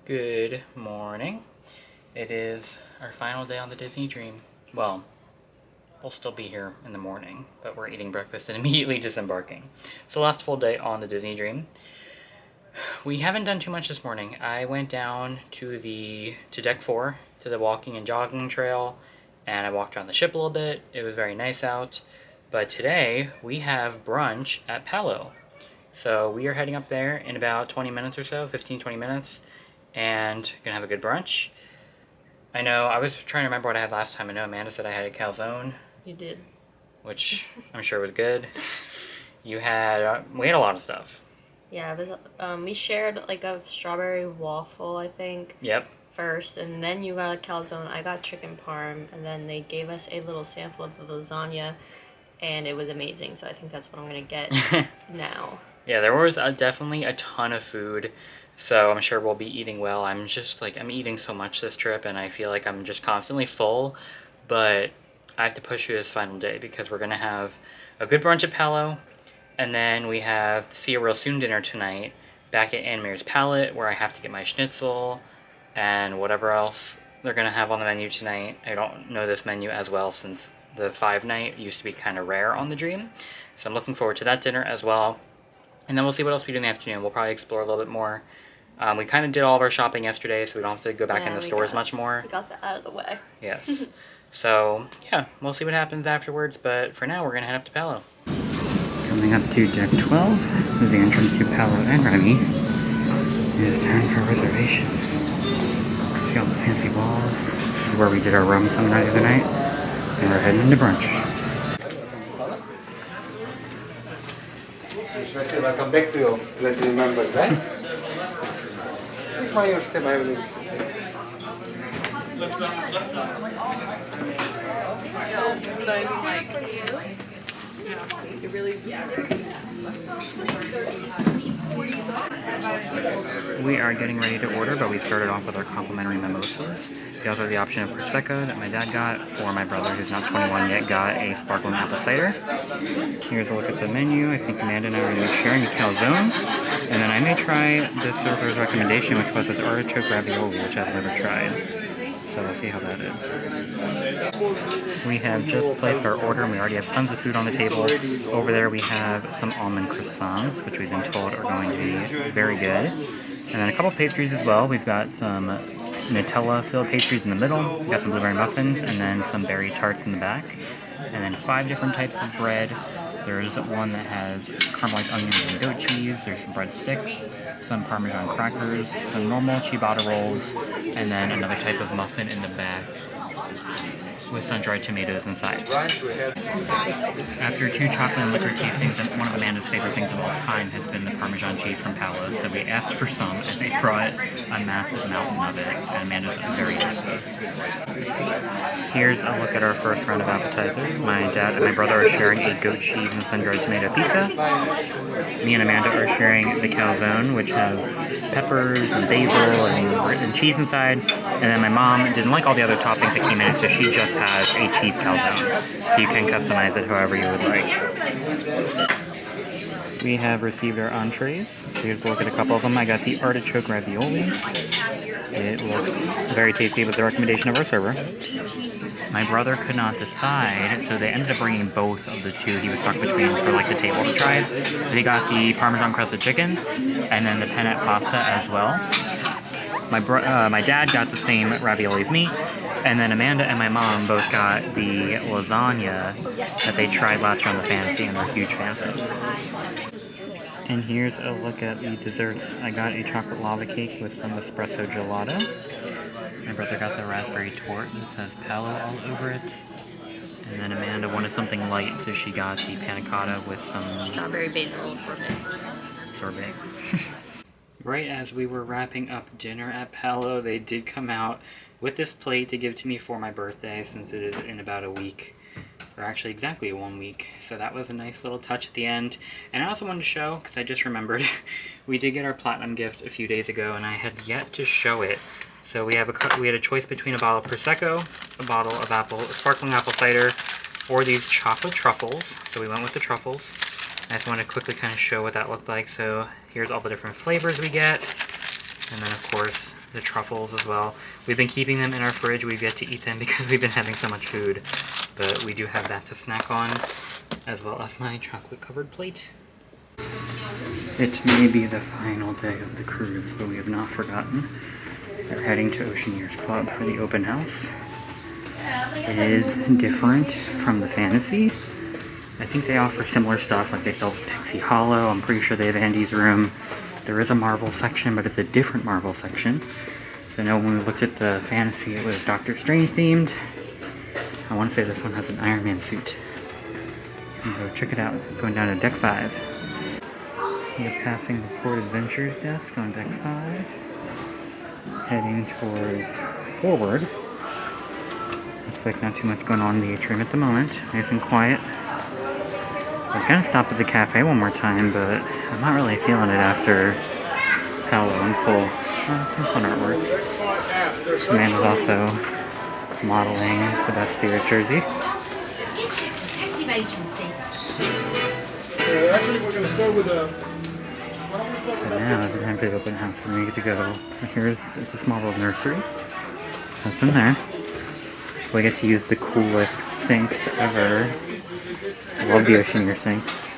Good morning. It is our final day on the Disney Dream. Well, we'll still be here in the morning, but we're eating breakfast and immediately disembarking. It's the last full day on the Disney Dream. We haven't done too much this morning. I went down to deck 4, to the walking and jogging trail, and I walked around the ship a little bit. It was very nice out. But today, we have brunch at Palo. So we are heading up there in about 20 minutes or so, 15-20 minutes, and gonna have a good brunch. I know, I was trying to remember what I had last time. I know Amanda said I had a calzone. You did. Which I'm sure was good. You had, we had a lot of stuff. Yeah, it was, we shared like a strawberry waffle, I think. Yep. First, and then you got a calzone. I got chicken parm, and then they gave us a little sample of the lasagna, and it was amazing. So I think that's what I'm gonna get now. Yeah, there was definitely a ton of food, so I'm sure we'll be eating well. I'm eating so much this trip, and I feel like I'm just constantly full, but I have to push through this final day because we're gonna have a good brunch at Palo, and then we have the See You Real Soon dinner tonight back at Animator's Palate, where I have to get my schnitzel and whatever else they're gonna have on the menu tonight. I don't know this menu as well since the 5-night used to be kind of rare on the Dream, so I'm looking forward to that dinner as well. And then we'll see what else we do in the afternoon. We'll probably explore a little bit more. We kind of did all of our shopping yesterday, so we don't have to go back in the stores much more. We got that out of the way. Yes. So, yeah, we'll see what happens afterwards, but for now, we're going to head up to Palo. Coming up to deck 12 is the entrance to Palo and Remy. It is time for a reservation. See all the fancy walls. This is where we did our rum some night of the night. And we're heading into brunch. Welcome back to your platinum members, right? It's my step, I will. We are getting ready to order, but we started off with our complimentary mimosas. We also have the option of Prosecco that my dad got, or my brother, who's not 21 yet, got a sparkling apple cider. Here's a look at the menu. I think Amanda and I are going to be sharing a calzone. And then I may try this server's recommendation, which was this artichoke ravioli, which I've never tried. So we'll see how that is. We have just placed our order, and we already have tons of food on the table. Over there we have some almond croissants, which we've been told are going to be very good. And then a couple pastries as well. We've got some Nutella-filled pastries in the middle. We've got some blueberry muffins, and then some berry tarts in the back. And then 5 different types of bread. There's one that has caramelized onions and goat cheese. There's some breadsticks, some Parmesan crackers, some normal ciabatta rolls, and then another type of muffin in the back with sun-dried tomatoes inside. After 2 chocolate and liquor tastings, one of Amanda's favorite things of all time has been the Parmesan cheese from Palo. So we asked for some, and they brought a massive mountain of it, and Amanda's very happy. Here's a look at our first round of appetizers. My dad and my brother are sharing a goat cheese and sun-dried tomato pizza. Me and Amanda are sharing the calzone, which has peppers and basil and cheese inside. And then my mom didn't like all the other toppings that came in, so she just has a cheese calzone. So you can customize it however you would like. We have received our entrees. So here's a look at a couple of them. I got the artichoke ravioli. It looks very tasty with the recommendation of our server. My brother could not decide, so they ended up bringing both of the two he was stuck between for like the table to try. So he got the Parmesan crusted chicken and then the penne pasta as well. My dad got the same ravioli as me, and then Amanda and my mom both got the lasagna that they tried last year on the Fantasy, and they're huge fans of it. And here's a look at the desserts. I got a chocolate lava cake with some espresso gelato. My brother got the raspberry torte and it says Palo all over it. And then Amanda wanted something light, so she got the panna cotta with some Strawberry basil sorbet. Sorbet. Right as we were wrapping up dinner at Palo, they did come out with this plate to give to me for my birthday, since it is in about a week. Or actually exactly 1 week. So that was a nice little touch at the end. And I also wanted to show, because I just remembered, we did get our platinum gift a few days ago, and I had yet to show it. So we had a choice between a bottle of Prosecco, a bottle of sparkling apple cider, or these chocolate truffles. So we went with the truffles. I just want to quickly kind of show what that looked like. So here's all the different flavors we get. And then of course the truffles as well. We've been keeping them in our fridge. We've yet to eat them because we've been having so much food. But we do have that to snack on, as well as my chocolate-covered plate. It may be the final day of the cruise, but we have not forgotten. We're heading to Oceaneer's Club for the open house. It is different from the Fantasy. I think they offer similar stuff, like they sell Pixie Hollow. I'm pretty sure they have Andy's Room. There is a Marvel section, but it's a different Marvel section. So I know when we looked at the Fantasy, it was Doctor Strange themed. I want to say this one has an Iron Man suit. Go check it out. Going down to deck 5. We're passing the Port Adventures desk on deck 5. Heading towards forward. Looks like not too much going on in the atrium at the moment. Nice and quiet. I was gonna stop at the cafe one more time, but I'm not really feeling it after Palo and full. Some fun artwork. Amanda's also modeling the best spirit jersey. Actually, we're gonna start with a. But now it's time for the open house. We're gonna get to go. It's a small little nursery. That's in there. We get to use the coolest sinks ever. I love the Oceaneer sinks.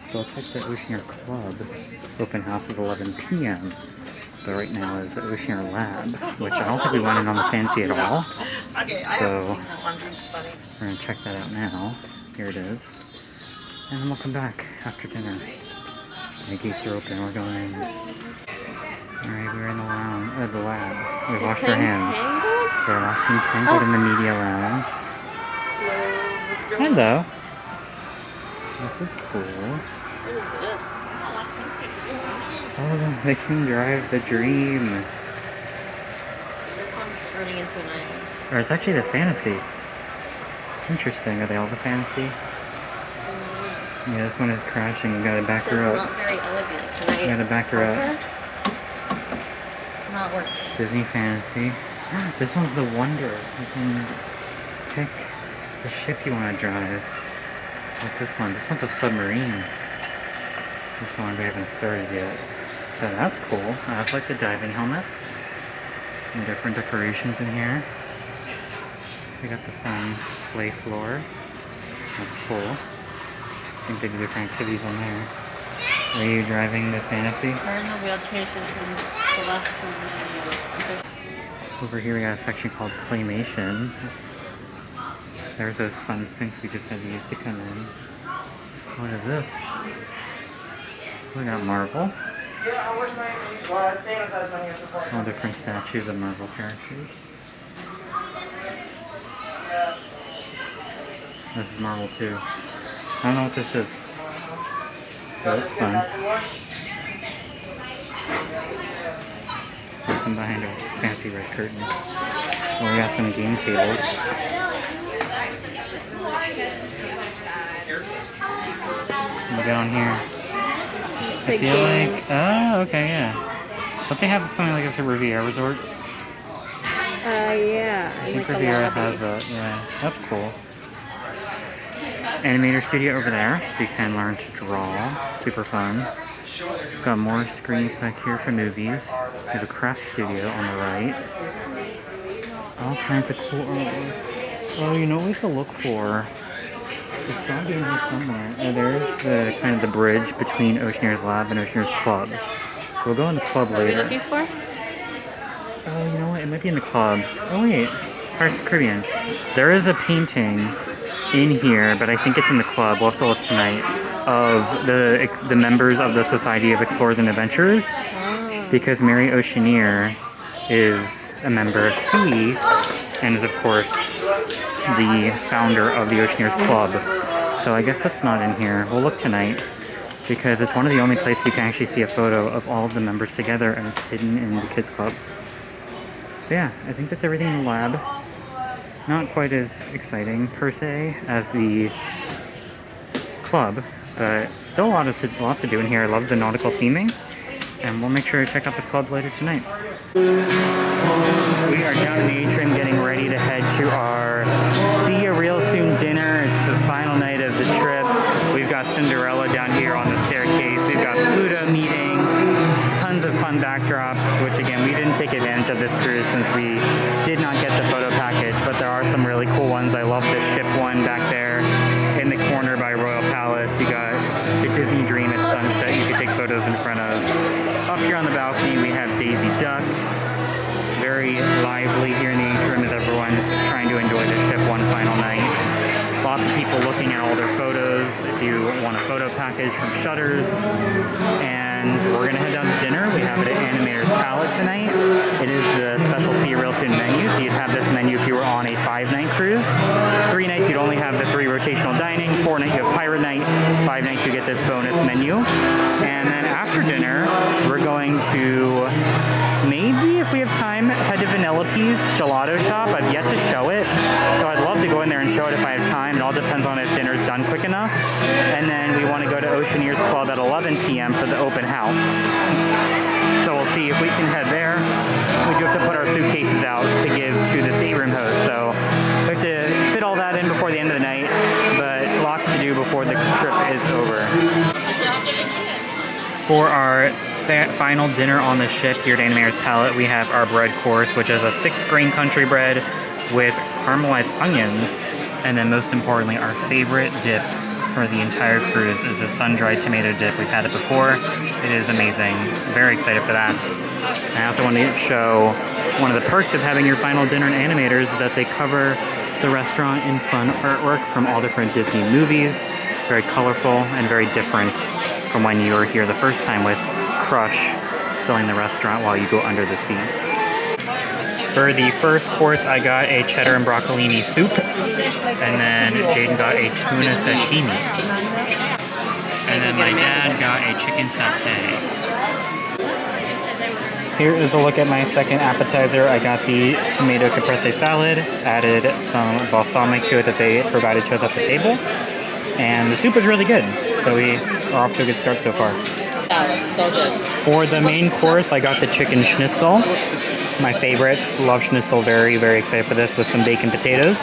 So it looks like the Oceaneer Club open house is 11 p.m. But right now is the Oceaneer Lab, which I don't think we went in on the Fancy at all. So we're gonna check that out now. Here it is. And then we'll come back after dinner. The gates are open, we're going in. Alright, we're in the lounge, the lab. We washed our hands. We're watching Tangled in the media lounge. Hello. This is cool. What is this? Oh, they can drive the dream. This one's turning into an island. Or it's actually the Fantasy. Interesting. Are they all the Fantasy? Yeah, this one is crashing. You gotta back her This is up. not very elegant. You gotta back her up. It's not working. Disney Fantasy. This one's the Wonder. You can pick the ship you want to drive. What's this one? This one's a submarine. This one we haven't started yet. So that's cool. I also like the diving helmets. And different decorations in here. We got the fun play floor. That's cool. I think they do different activities on there. Are you driving the Fantasy? I don't know, we'll change it from the last two videos. Over here we got a section called Claymation. There's those fun sinks we just had to use to come in. What is this? We got Marvel. All different statues of Marvel characters. This is Marvel too. I don't know what this is, but it's fun. Something behind a fancy red curtain. Well, we got some game tables. And down here, I feel like, oh, okay, yeah. Don't they have something like this at Riviera Resort? Yeah. I think Riviera has that, yeah. That's cool. Animator studio over there, so you can learn to draw. Super fun. Got more screens back here for movies. We have a craft studio on the right. All kinds of cool artwork. Oh, you know what we have to look for? It's gotta be in here somewhere. Oh, there's the kind of the bridge between Oceaneer's Lab and Oceaneer's Club. So we'll go in the club later. What are you looking for? Oh, you know what? It might be in the club. Oh wait, Pirates of the Caribbean. There is a painting in here, but I think it's in the club. We'll have to look tonight. Of the members of the Society of Explorers and Adventurers, because Mary Oceaneer is a member of SEA and is of course the founder of the Oceaneers Club. So I guess that's not in here. We'll look tonight because it's one of the only places you can actually see a photo of all of the members together, and it's hidden in the kids club. But yeah, I think that's everything in the lab. Not quite as exciting per se as the club, but still a lot to do in here. I love the nautical theming, and we'll make sure to check out the club later tonight. We are down in the atrium getting ready to head to our See Ya Real Soon dinner. It's the final night of the trip. We've got Cinderella down here on the staircase. We've got Pluto meeting, tons of fun backdrops. which again, we didn't take advantage of this cruise since we did not get the photo package, but there are some really cool ones. I love the ship one back there in the corner by Royal Palace. You got the Disney Dream at sunset you could take photos in front of. Up here on the balcony, we have Daisy Duck. Very lively here in the atrium as everyone's trying to enjoy the ship one final night. Lots of people looking at all their photos if you want a photo package from Shutters. And we're gonna head down to dinner. We have it at Animator's Palate tonight. It is the special See You Real Soon menu. So you'd have this menu if you were on a 5-night cruise. 3 nights you'd only have the 3 rotational dining. 4 nights you have Pirate Night. 5 nights you get this bonus menu. And then after dinner, we're going to, maybe if we have time, head to Vanellope's gelato shop. I've yet to show it, so I'd love to go in there and show it if I have time. It all depends on if dinner's done quick enough. And then we want to go to Oceaneer's Club at 11 p.m. for the open house. So we'll see if we can head there. We do have to put our suitcases out to give to the stateroom host, so we have to fit all that in before the end of the night, but lots to do before the trip is over. For our final dinner on the ship here at Animator's Palate, we have our bread course, which is a 6-grain country bread with caramelized onions, and then most importantly, our favorite dip for the entire cruise is a sun-dried tomato dip. We've had it before. It is amazing. Very excited for that. I also want to show one of the perks of having your final dinner in Animators is that they cover the restaurant in fun artwork from all different Disney movies. It's very colorful and very different from when you were here the first time with Crush filling the restaurant while you go under the sea. For the first course, I got a cheddar and broccolini soup, and then Jaden got a tuna sashimi. And then my dad got a chicken satay. Here is a look at my second appetizer. I got the tomato caprese salad, added some balsamic to it that they provided to us at the table, and the soup is really good. So we are off to a good start so far. It's all good. For the main course, I got the chicken schnitzel. My favorite. Love schnitzel. Very, very excited for this with some bacon potatoes.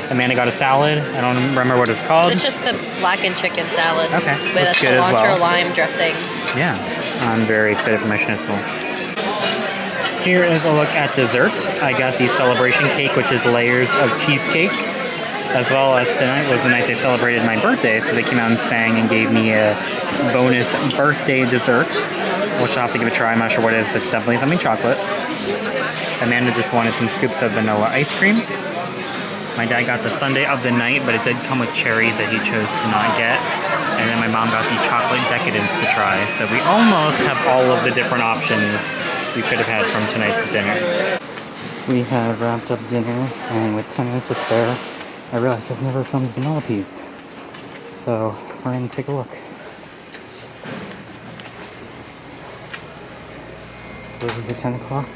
Amanda got a salad. I don't remember what it's called. It's just the blackened chicken salad. Okay. With a cilantro lime dressing. Yeah. I'm very excited for my schnitzel. Here is a look at dessert. I got the celebration cake, which is layers of cheesecake. As well as tonight was the night they celebrated my birthday, so they came out and sang and gave me a bonus birthday dessert, which I'll have to give a try. I'm not sure what it is, but it's definitely something chocolate. Amanda just wanted some scoops of vanilla ice cream. My dad got the sundae of the night, but it did come with cherries that he chose to not get. And then my mom got the chocolate decadence to try. So we almost have all of the different options we could have had from tonight's dinner. We have wrapped up dinner, and with 10 minutes to spare, I realized I've never filmed Vanellope's. So we're going to take a look. This is at 10 o'clock.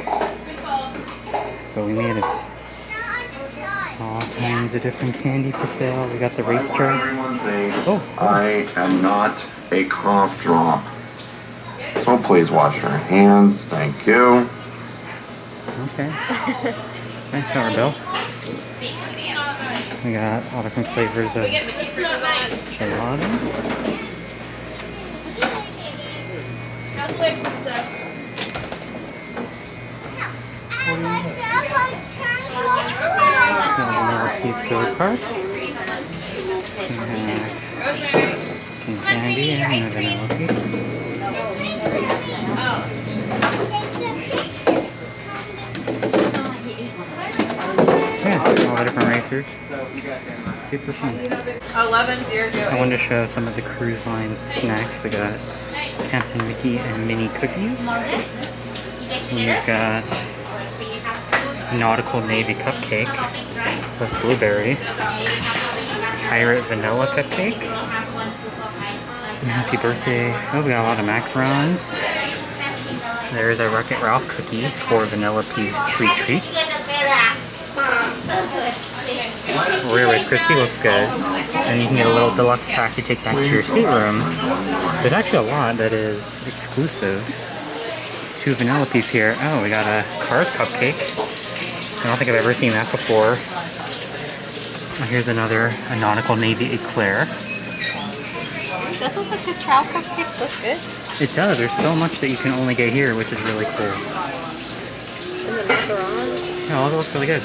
But we made it. All kinds of different candy for sale. We got the racetrack. Everyone thinks I am not a cough drop. So please wash your hands. Thank you. Okay. Thanks, Bill. We got all different flavors of gelato. Vanellope's go-kart. Some candy and Vanellope. Yeah, all the different racers. Super fun. 11:00. I wanted to show some of the cruise line snacks. We got Captain Mickey and Minnie cookies. We've got Nautical Navy cupcake with blueberry. Pirate vanilla cupcake. Some happy birthday. Oh, we got a lot of macarons. There's a Wreck-It Ralph cookie for Vanellope's Sweet Treats. Rear Rice Krispie looks good. And you can get a little deluxe pack to take back to your stateroom. There's actually a lot that is exclusive to Vanellope's here. Oh, we got a Cars cupcake. I don't think I've ever seen that before. Oh, here's another a Nautical Navy eclair. Doesn't the cacao cupcake look good? It does. There's so much that you can only get here, which is really cool. macarons. Yeah, all that looks really good.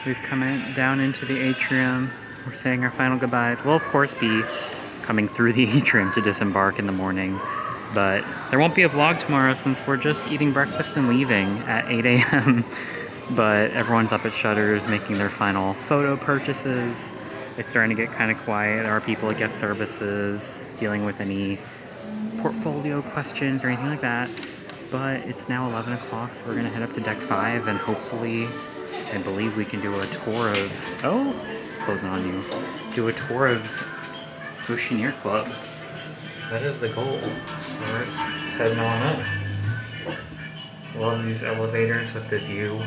We've come down into the atrium. We're saying our final goodbyes. We'll of course be coming through the atrium to disembark in the morning, but there won't be a vlog tomorrow since we're just eating breakfast and leaving at 8 a.m. But everyone's up at Shutters making their final photo purchases. It's starting to get kind of quiet. There are people at guest services dealing with any portfolio questions or anything like that. But it's now 11 o'clock, so we're gonna head up to deck 5 and hopefully, I believe we can do a tour of, oh, it's closing on you. Do a tour of Oceaneer Club. That is the goal. We're heading on up. Love these elevators with the view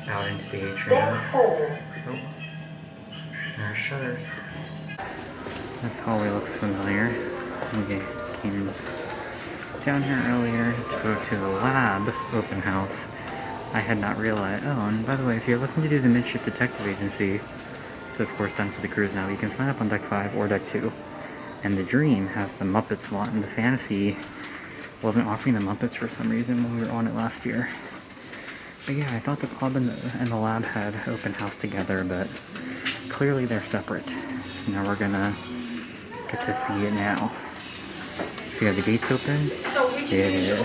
out into the atrium. Oh, there's Shutters. This hallway looks familiar. We came down here earlier to go to the lab open house. I had not realized. Oh, and by the way, if you're looking to do the Midship Detective Agency, it's of course done for the cruise now. You can sign up on deck 5 or deck 2. And the Dream has the Muppet slot, and the Fantasy wasn't offering the Muppets for some reason when we were on it last year. But yeah, I thought the club and the lab had open house together, but clearly they're separate. So now we're gonna get to see it now. See how the gates open? Yeah.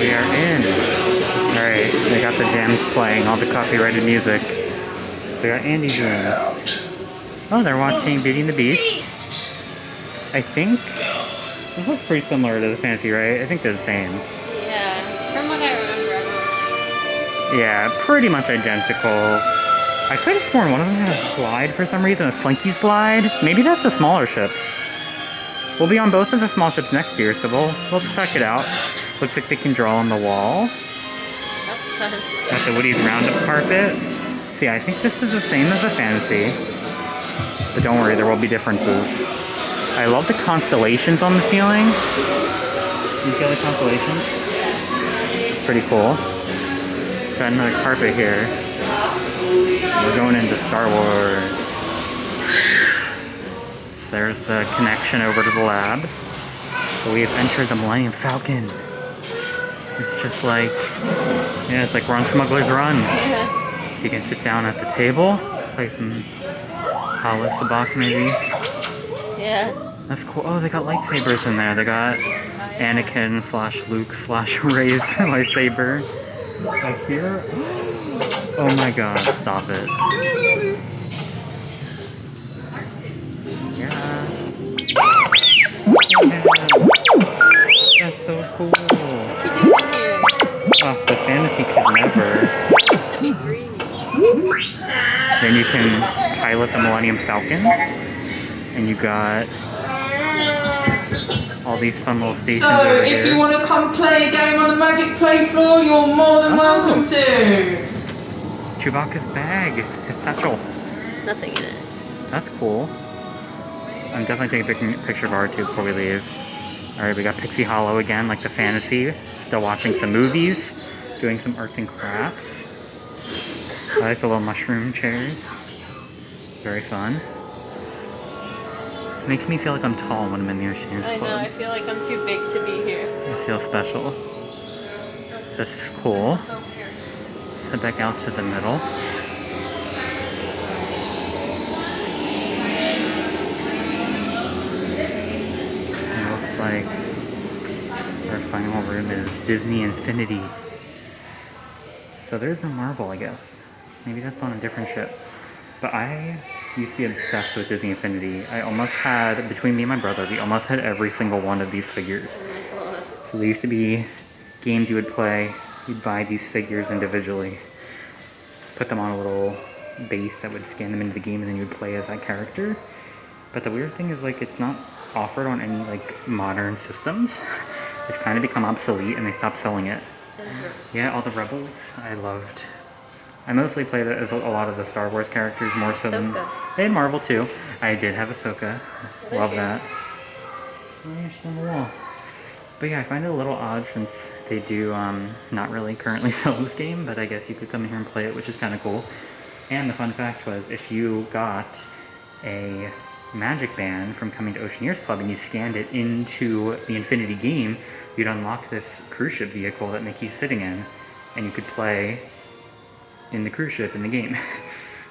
We are in. Alright, they got the jams playing, all the copyrighted music. So we got Andy doing it. Oh, they're watching Beauty and the Beast. I think this looks pretty similar to the Fantasy, right? I think they're the same. Yeah, from what I remember. Yeah, pretty much identical. I could have sworn one of them had a slide for some reason, a slinky slide. Maybe that's the smaller ships. We'll be on both of the small ships next year, so we'll check it out. Looks like they can draw on the wall. That's fun. Got the Woody's Roundup carpet. See, I think this is the same as the Fantasy. But don't worry, there will be differences. I love the constellations on the ceiling. You see all the constellations? It's pretty cool. Got another carpet here. We're going into Star Wars. There's the connection over to the lab. But we have entered the Millennium Falcon. It's just like, yeah, it's like we're on Smuggler's Run. Yeah. You can sit down at the table, play some Hollis the Box maybe. Yeah. That's cool. Oh, they got lightsabers in there. They got Anakin / Luke / Rey's lightsaber. Right here. Oh my god, stop it. Yeah. That's so cool. Oh, the Fantasy could never. It used to be free. Then you can pilot the Millennium Falcon. And you got all these fun little stations So, over if here. you want to come play a game on the Magic Play floor, you're more than welcome to. Chewbacca's bag, his satchel. Nothing in it. That's cool. I'm definitely taking a picture of R2 before we leave. Alright, we got Pixie Hollow again, like the Fantasy. Still watching some movies, doing some arts and crafts. I like the little mushroom chairs. Very fun. Makes me feel like I'm tall when I'm in the Oceaneer I Club. know, I feel like I'm too big to be here. I feel special. This is cool. Let's head back out to the middle. It looks like our final room is Disney Infinity. So there's no Marvel, I guess. Maybe that's on a different ship. But I used to be obsessed with Disney Infinity. I almost had, between me and my brother, we almost had every single one of these figures. So there used to be games you would play, you'd buy these figures individually, put them on a little base that would scan them into the game, and then you would play as that character. But the weird thing is, like, it's not offered on any, like, modern systems. It's kind of become obsolete, and they stopped selling it. Yeah, all the Rebels, I loved. I mostly played it as a lot of the Star Wars characters, more so than... They had Marvel, too. I did have Ahsoka. Love that. Oh, yeah, she's on the wall. But yeah, I find it a little odd since they do not really currently sell this game, but I guess you could come here and play it, which is kind of cool. And the fun fact was, if you got a Magic Band from coming to Oceaneer's Club and you scanned it into the Infinity game, you'd unlock this cruise ship vehicle that Mickey's sitting in. and you could play in the cruise ship in the game,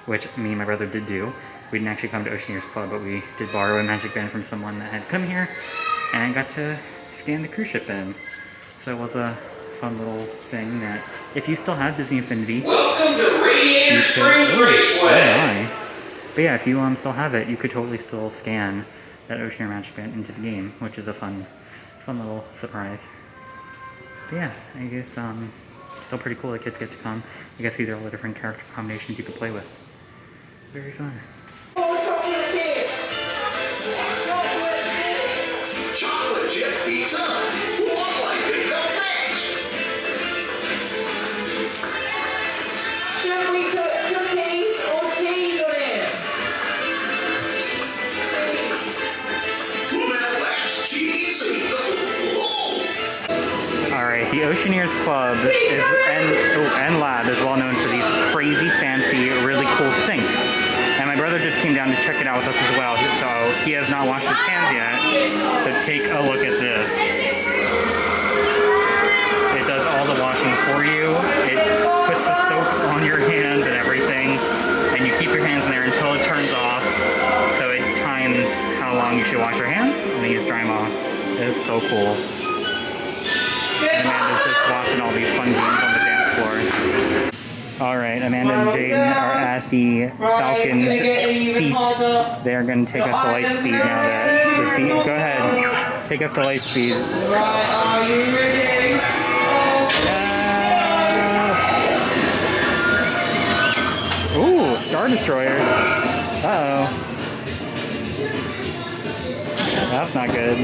which me and my brother did do. We didn't actually come to Oceaneer's Club, but we did borrow a magic band from someone that had come here, and got to scan the cruise ship in. So it was a fun little thing that, if you still have Disney Infinity, Welcome to Radiator Springs Raceway. But yeah, if you still have it, you could totally still scan that Oceaneer Magic Band into the game, which is a fun little surprise. But yeah, I guess still pretty cool that kids get to come. I guess these are all the different character combinations you could play with. Very fun. Chocolate chips! Chocolate chip pizza? What might they go next? Should we put cookies or cheese on it? Well, that's cheesy. Alright, the Oceaneers Club and Lab is well known for these crazy, fancy, really cool sinks. And my brother just came down to check it out with us as well, so he has not washed his hands yet. So take a look at this. It does all the washing for you. It puts the soap on your hands and everything, and you keep your hands in there until it turns off. So it times how long you should wash your hands, and then you just dry them off. It is so cool. And Amanda's just watching all these fun games on the dance floor. Alright, Amanda and Jaden are at the Falcon's seat. They're going to take us to light speed now that the seat... Go ahead. Take us to light speed. Right, are you ready? Ooh, Star Destroyers. Uh-oh. That's not good.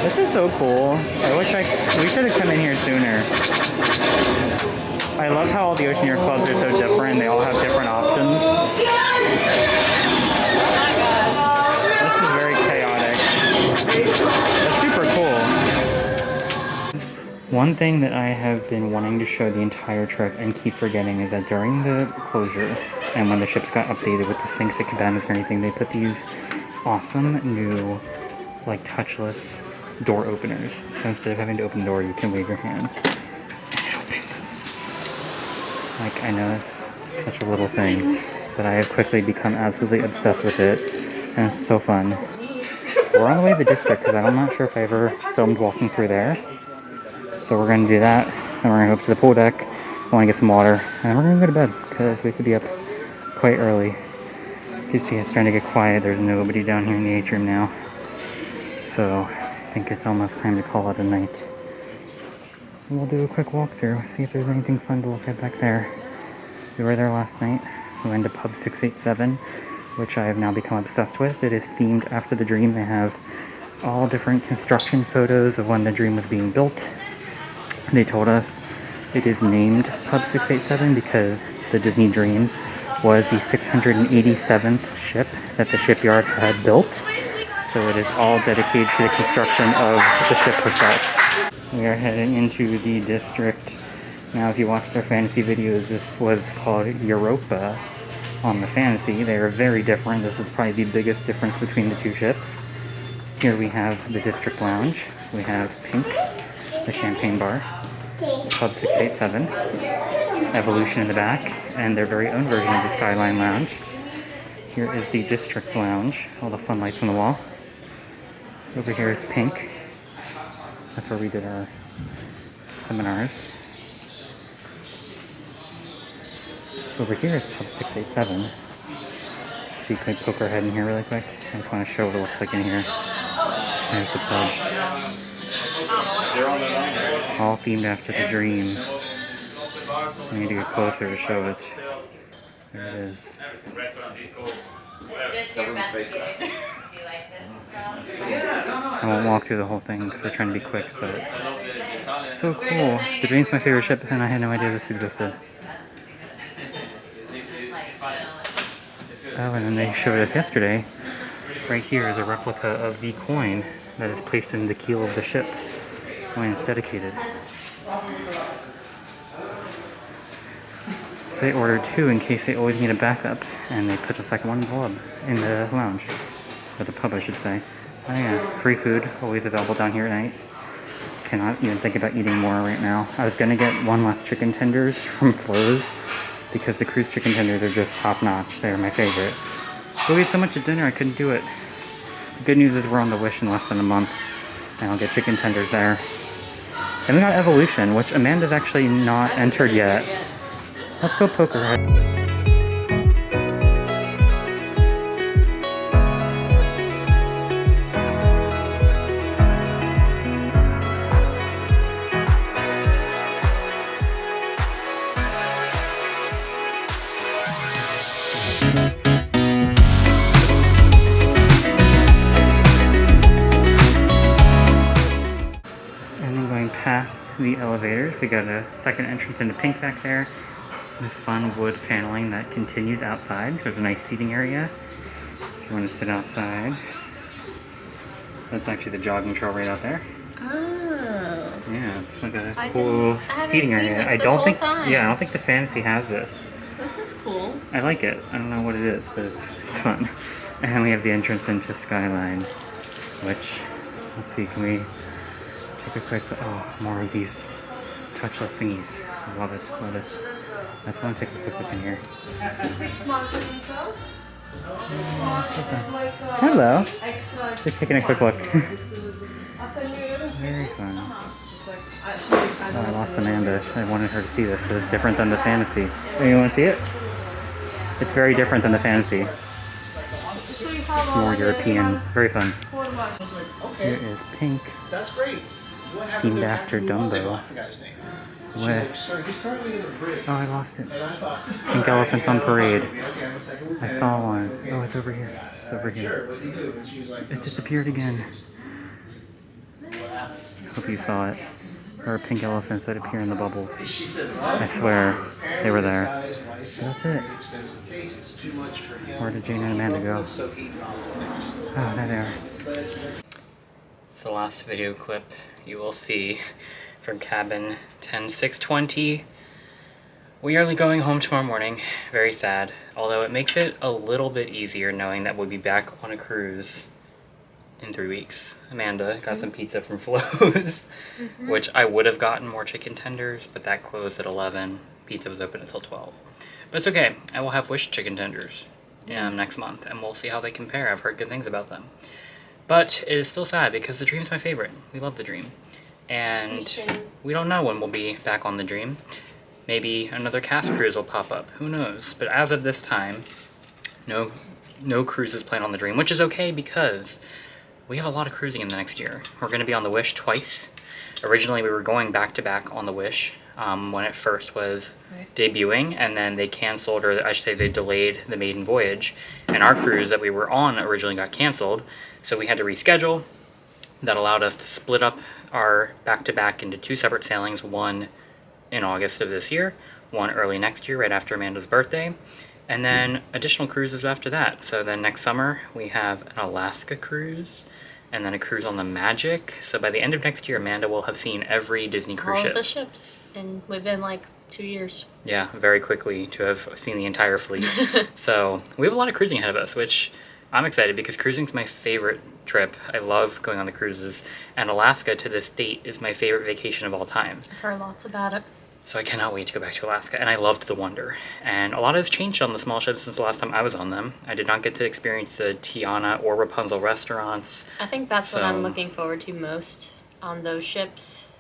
This is so cool. I wish we should have come in here sooner. I love how all the Oceaneer clubs are so different. They all have different options. This is very chaotic. That's super cool. One thing that I have been wanting to show the entire trip and keep forgetting is that during the closure and when the ships got updated with the sinks and cabanas and everything, they put these awesome new, like, touchless door openers. So instead of having to open the door, you can wave your hand and it opens. Like, I know it's such a little thing, but I have quickly become absolutely obsessed with it, and it's so fun. We're on the way to the district because I'm not sure if I ever filmed walking through there. So we're going to do that, and we're going to go up to the pool deck. I want to get some water, and then we're going to go to bed because we have to be up quite early. You see it's starting to get quiet. There's nobody down here in the atrium now. So I think it's almost time to call it a night. We'll do a quick walkthrough, see if there's anything fun to look at back there. We were there last night. We went to Pub 687, which I have now become obsessed with. It is themed after the dream. They have all different construction photos of when the dream was being built. They told us it is named Pub 687 because the Disney Dream was the 687th ship that the shipyard had built. So it is all dedicated to the construction of the ship herself. We are heading into the district. Now if you watched our fantasy videos, this was called Europa on the fantasy. They are very different. This is probably the biggest difference between the two ships. Here we have the district lounge. We have Pink, the champagne bar, Club 687, Evolution in the back, and their very own version of the Skyline Lounge. Here is the district lounge, all the fun lights on the wall. Over here is Pink. That's where we did our seminars. Over here is Pub 687. So you can poke our head in here really quick. I just want to show what it looks like in here. There's the pub. All themed after the dream. I need to get closer to show it. There it is. I won't walk through the whole thing because we're trying to be quick, but it's so cool. The Dream's my favorite ship, and I had no idea this existed. Oh, and then they showed us yesterday, right here is a replica of the coin that is placed in the keel of the ship when it's dedicated. So they ordered two in case they always need a backup, and they put the second one in the lounge. Or the pub, I should say. Oh yeah, free food, always available down here at night. cannot even think about eating more right now. I was gonna get one last chicken tenders from Flo's because the cruise chicken tenders are just top notch. They're my favorite. But we had so much at dinner I couldn't do it. The good news is we're on the Wish in less than a month and I'll get chicken tenders there. And we got Evolution, which Amanda's actually not entered yet. Let's go poke her head. Past the elevators, we got a second entrance into Pink back there. This fun wood paneling that continues outside. There's a nice seating area if you want to sit outside. That's actually the jogging trail right out there. Oh. Yeah, it's like a cool seating area. I don't think the Fantasy has this. This is cool. I like it. I don't know what it is, but it's fun. And then we have the entrance into Skyline, which, let's see, can we take a quick, oh, more of these touchless thingies. I love it, love it. I just want to take a quick look in here. Hello. Just taking a quick look. Very fun. Oh, I lost Amanda. I wanted her to see this because it's different than the Fantasy. Oh, you want to see it? It's very different than the Fantasy. More European. Very fun. Here is Pink. That's great. Themed after Dumbo. I forgot his name. With, Sir, he's currently in the bridge. oh, I lost it. And I thought, Pink Elephants on Parade. okay, I'm a second. I saw one. Oh, it's over here. It's over Sure, here. what do you do? And she was like, It disappeared again. Hope you saw it. There are pink elephants that appear in the bubbles. She said, I swear, they were there. That's it. expensive taste. It's too much for him. Where did Jane and Amanda go? So $8. Oh, there they are. It's the last video clip you will see from cabin 10620. We are going home tomorrow morning. Very sad. Although it makes it a little bit easier knowing that we'll be back on a cruise in 3 weeks. Amanda got some pizza from Flo's, which I would have gotten more chicken tenders, but that closed at 11. Pizza was open until 12. But it's okay. I will have Wish chicken tenders next month, and we'll see how they compare. I've heard good things about them. But it is still sad because the Dream's my favorite. We love the Dream. And we don't know when we'll be back on the Dream. Maybe another cast cruise will pop up. Who knows? But as of this time, no cruises planned on the Dream, which is okay because we have a lot of cruising in the next year. We're going to be on the Wish twice. Originally, we were going back-to-back on the Wish when it first was debuting, and then they canceled, or I should say they delayed the maiden voyage, and our cruise that we were on originally got canceled, so we had to reschedule. That allowed us to split up our back-to-back into 2 separate sailings, one in August of this year, one early next year, right after Amanda's birthday, and then additional cruises after that. So then next summer, we have an Alaska cruise, and then a cruise on the Magic. So by the end of next year, Amanda will have seen every Disney cruise ship. All the ships, and within like 2 years. Yeah, very quickly to have seen the entire fleet. So we have a lot of cruising ahead of us, which I'm excited because cruising's my favorite trip. I love going on the cruises, and Alaska to this date is my favorite vacation of all time. I've heard lots about it. So I cannot wait to go back to Alaska, and I loved the Wonder. And a lot has changed on the small ships since the last time I was on them. I did not get to experience the Tiana or Rapunzel restaurants. I think that's what I'm looking forward to most on those ships,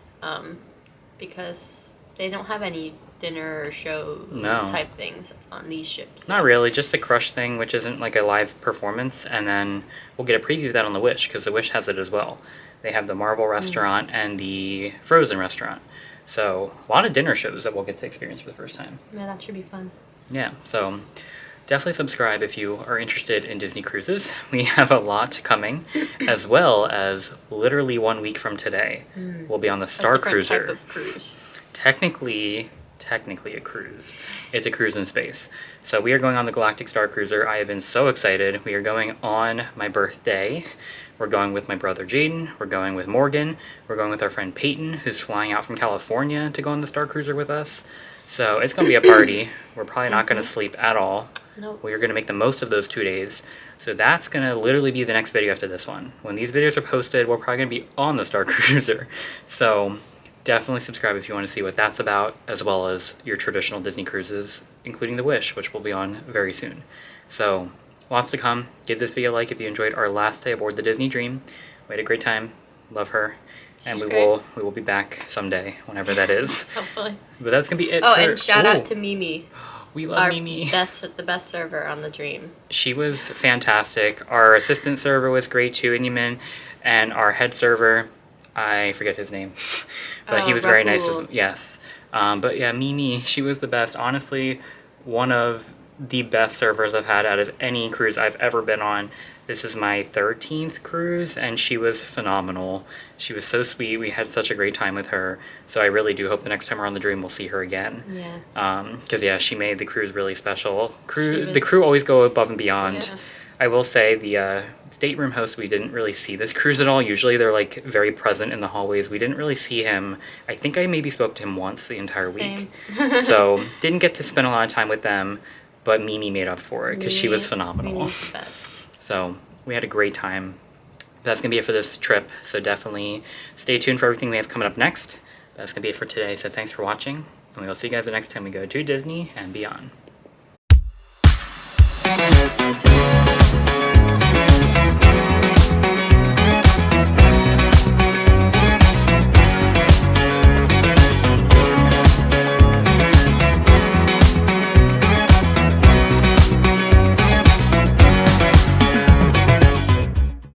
because they don't have any dinner or show type things on these ships. So. Not really, just the Crush thing, which isn't like a live performance, and then we'll get a preview of that on the Wish, because the Wish has it as well. They have the Marvel restaurant and the Frozen restaurant. So, a lot of dinner shows that we'll get to experience for the first time. Yeah, that should be fun. Yeah, so definitely subscribe if you are interested in Disney cruises. We have a lot coming, as well as literally 1 week from today, we'll be on the Star Cruiser. Type of cruise. Technically a cruise. It's a cruise in space. So we are going on the Galactic Star Cruiser. I have been so excited. We are going on my birthday. We're going with my brother Jaden. We're going with Morgan. We're going with our friend Peyton, who's flying out from California to go on the Star Cruiser with us. So it's going to be a party. We're probably not going to sleep at all. Nope. We are going to make the most of those 2 days. So that's going to literally be the next video after this one. When these videos are posted, we're probably going to be on the Star Cruiser. So definitely subscribe if you want to see what that's about, as well as your traditional Disney cruises, including the Wish, which will be on very soon. So lots to come. Give this video a like if you enjoyed our last day aboard the Disney Dream. We had a great time. Love her. And we will be back someday, whenever that is. Hopefully. But that's going to be it. Oh, and shout out to Mimi. We love Mimi. The best server on the Dream. She was fantastic. Our assistant server was great too, Inyamin, and our head server, I forget his name, but he was very nice. Yes. But yeah, Mimi, she was the best. Honestly, one of the best servers I've had out of any cruise I've ever been on. This is my 13th cruise, and she was phenomenal. She was so sweet. We had such a great time with her. So I really do hope the next time we're on the Dream, we'll see her again. Yeah. Because, yeah, she made the cruise really special. The crew always go above and beyond. Yeah. I will say the stateroom host, we didn't really see this cruise at all. Usually they're, like, very present in the hallways. We didn't really see him. I think I maybe spoke to him once the entire week. So didn't get to spend a lot of time with them. But Mimi made up for it because she was phenomenal. Mimi's the best. So we had a great time. That's going to be it for this trip. So definitely stay tuned for everything we have coming up next. That's going to be it for today. So thanks for watching. And we will see you guys the next time we go to Disney and beyond.